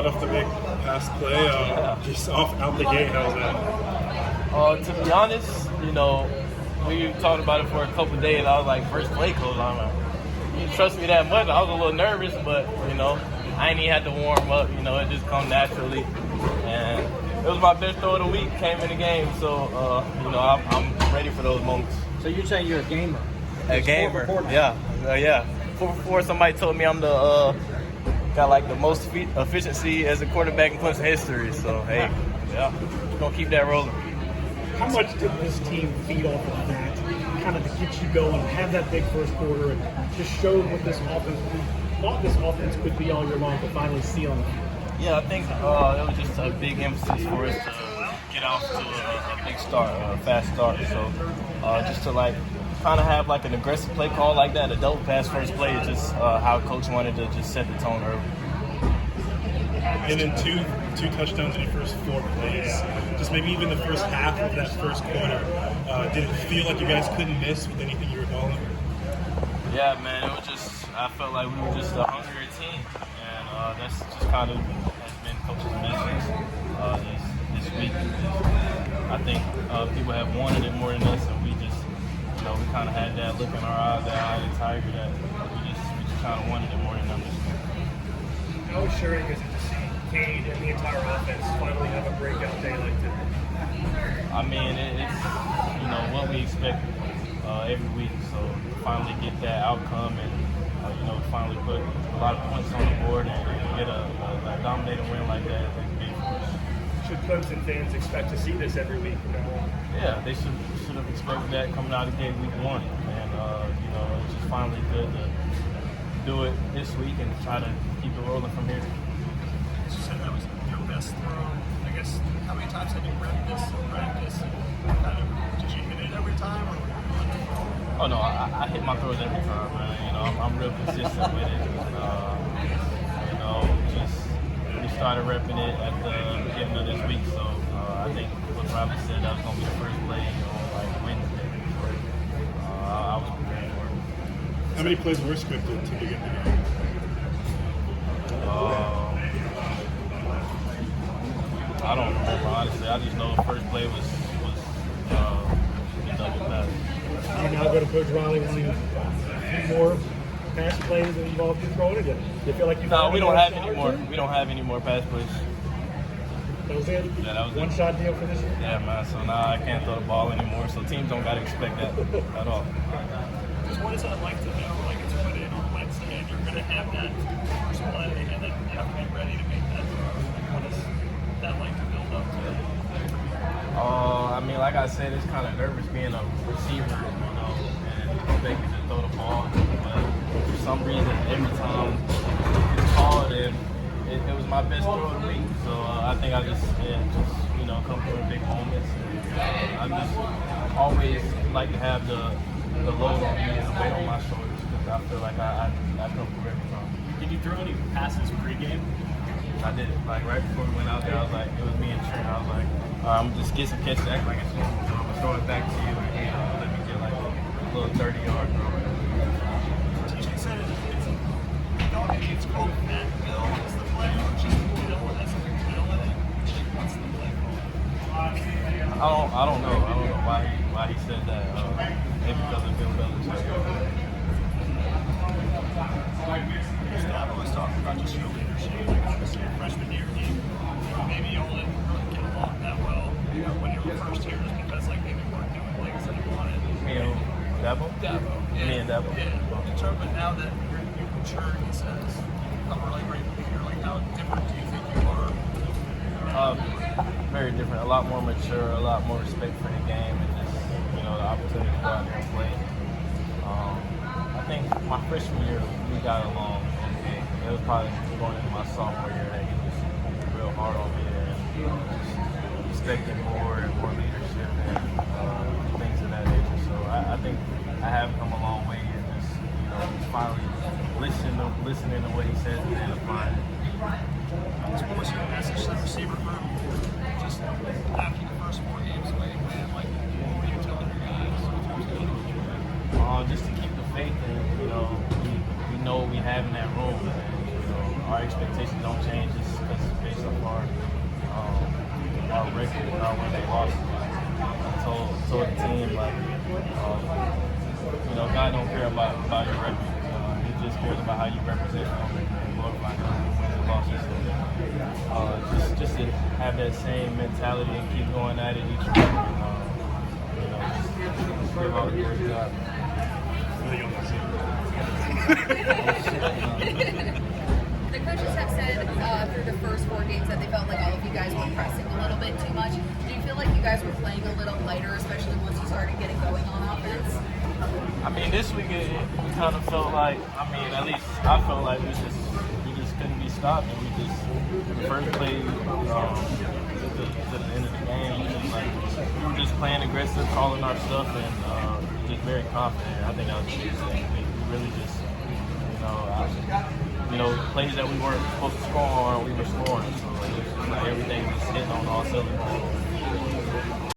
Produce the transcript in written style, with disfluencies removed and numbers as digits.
Off the big pass play, just out the gate. How was that? To be honest, we talked about it for a couple of days. I was like, first play coach, I'm like, you trust me that much? I was a little nervous, but I ain't even had to warm up. It just come naturally, and it was my best throw of the week. Came in the game, so I'm ready for those moments. So you're saying you're a gamer? A gamer, yeah. 4-for-4. Somebody told me I'm the got like the most efficiency as a quarterback in Clemson history. So hey, yeah, we're gonna keep that rolling. How much did this team feed off of that, kind of to get you going, have that big first quarter, and just showed what this offense, we thought this offense could be all year long, to finally see on the field? Yeah, I think it was just a big emphasis for us to get off to a big start, a fast start. So just to kind of have like an aggressive play call like that, a double pass first play is just how coach wanted to just set the tone early. And then two touchdowns in your first 4 plays. Just maybe even the first half of that first quarter. Did it feel like you guys couldn't miss with anything you were calling? Yeah, man, it was just, I felt like we were just a hungrier team, and that's just kind of has been coach's message this week. I think people have wanted it more than us, and we just, we kind of had that look in our eyes, that eye of the tiger, that we just kind of wanted it more than them this week. How assuring is it to see Kade and the entire offense finally have a breakout day like today? I mean, it's what we expect every week. So finally get that outcome and finally put a lot of points on the board and get a dominating win like that. It's big for us. Should Clemson fans expect to see this every week? Yeah, they should have expected that coming out of the gate week 1, and it's just finally good to do it this week and try to keep it rolling from here. You said that was your best throw. I guess, how many times have you read this in practice? Did you hit it every time? Oh, no, I hit my throws every time, man. I'm real consistent with it. We started repping it at the beginning of this week, so I think what Robbie said, that was going to be the first play on Wednesday. I was prepared for it. How many plays were scripted to begin the game? I don't remember, honestly. I just know the first play was the double pass. You now go to Coach Riley wanting a few more pass plays that involve control again. Do you feel like No, we don't have any more. We don't have any more pass plays. That was it? Yeah, that was One it. shot deal for this year? Yeah, man. So now I can't throw the ball anymore. So teams don't got to expect that at all. Just what is that like to know? Like it's put in on Wednesday and you're going to have that first play and then you have to be ready to make that throw. What is that like to build up to? I mean, like I said, it's kind of nervous being a receiver, and expecting to throw the ball. But for some reason, every time it's called, it was my best throw of the week. So I think I just come through in big moments. I just always like to have the load on me and the weight on my shoulders because I feel like I come through every time. Did you throw any passes pregame? I did. Like right before we went out there, I was like, it was me and Trent. I was like, I'm just get some catches, act like it's normal. So I'm gonna throw it back to you and let me get like a little 30-yard throw. TJ said it's called Matt Bill. What's the play? Or just Bill has a Bill in it? What's the play called? I don't know. I don't know why he said that. Maybe because of Bill Belichick. I've always talked about just your leadership. Like obviously your freshman year, maybe you all didn't really get along that well when you were first here, just because like maybe you weren't doing things that you wanted. Me and Dabo? Dabo. Yeah. Me and Dabo. Yeah. But now that you've matured, he says, I'm a really great leader. Like how different do you think you are? Very different. A lot more mature. A lot more respect for the game, and just the opportunity to go out there and play. I think my freshman year we got along. It was probably going into my sophomore year that he was real hard on me and just expecting more and more leadership and things of that nature. So I think I have come a long way and just finally listening to what he says and then applying it. What was your message to the receiver group? Just after the first 4 games away, man, like what were you telling your guys? Just to keep the faith and we know what we have in that room. And, our expectations don't change just because when they lost. I told the team, like, you know, God don't care about your record. He just cares about how you represent him and glorify him and wins and losses. So, just to have that same mentality and keep going at it each week. And, you know, just give all the glory to God. The coaches have said through the first 4 games that they felt like all of you guys were pressing a little bit too much. Do you feel like you guys were playing a little lighter, especially once you started getting going on offense? I mean, this week we kind of felt like, I mean, at least I felt like we just couldn't be stopped. And we just, the first play to the end of the game, we were just playing aggressive, calling our stuff, and just very confident. I think that was the biggest thing. We really just, plays that we weren't supposed to score on, we were scoring. So it was just like everything was hitting on all cylinders.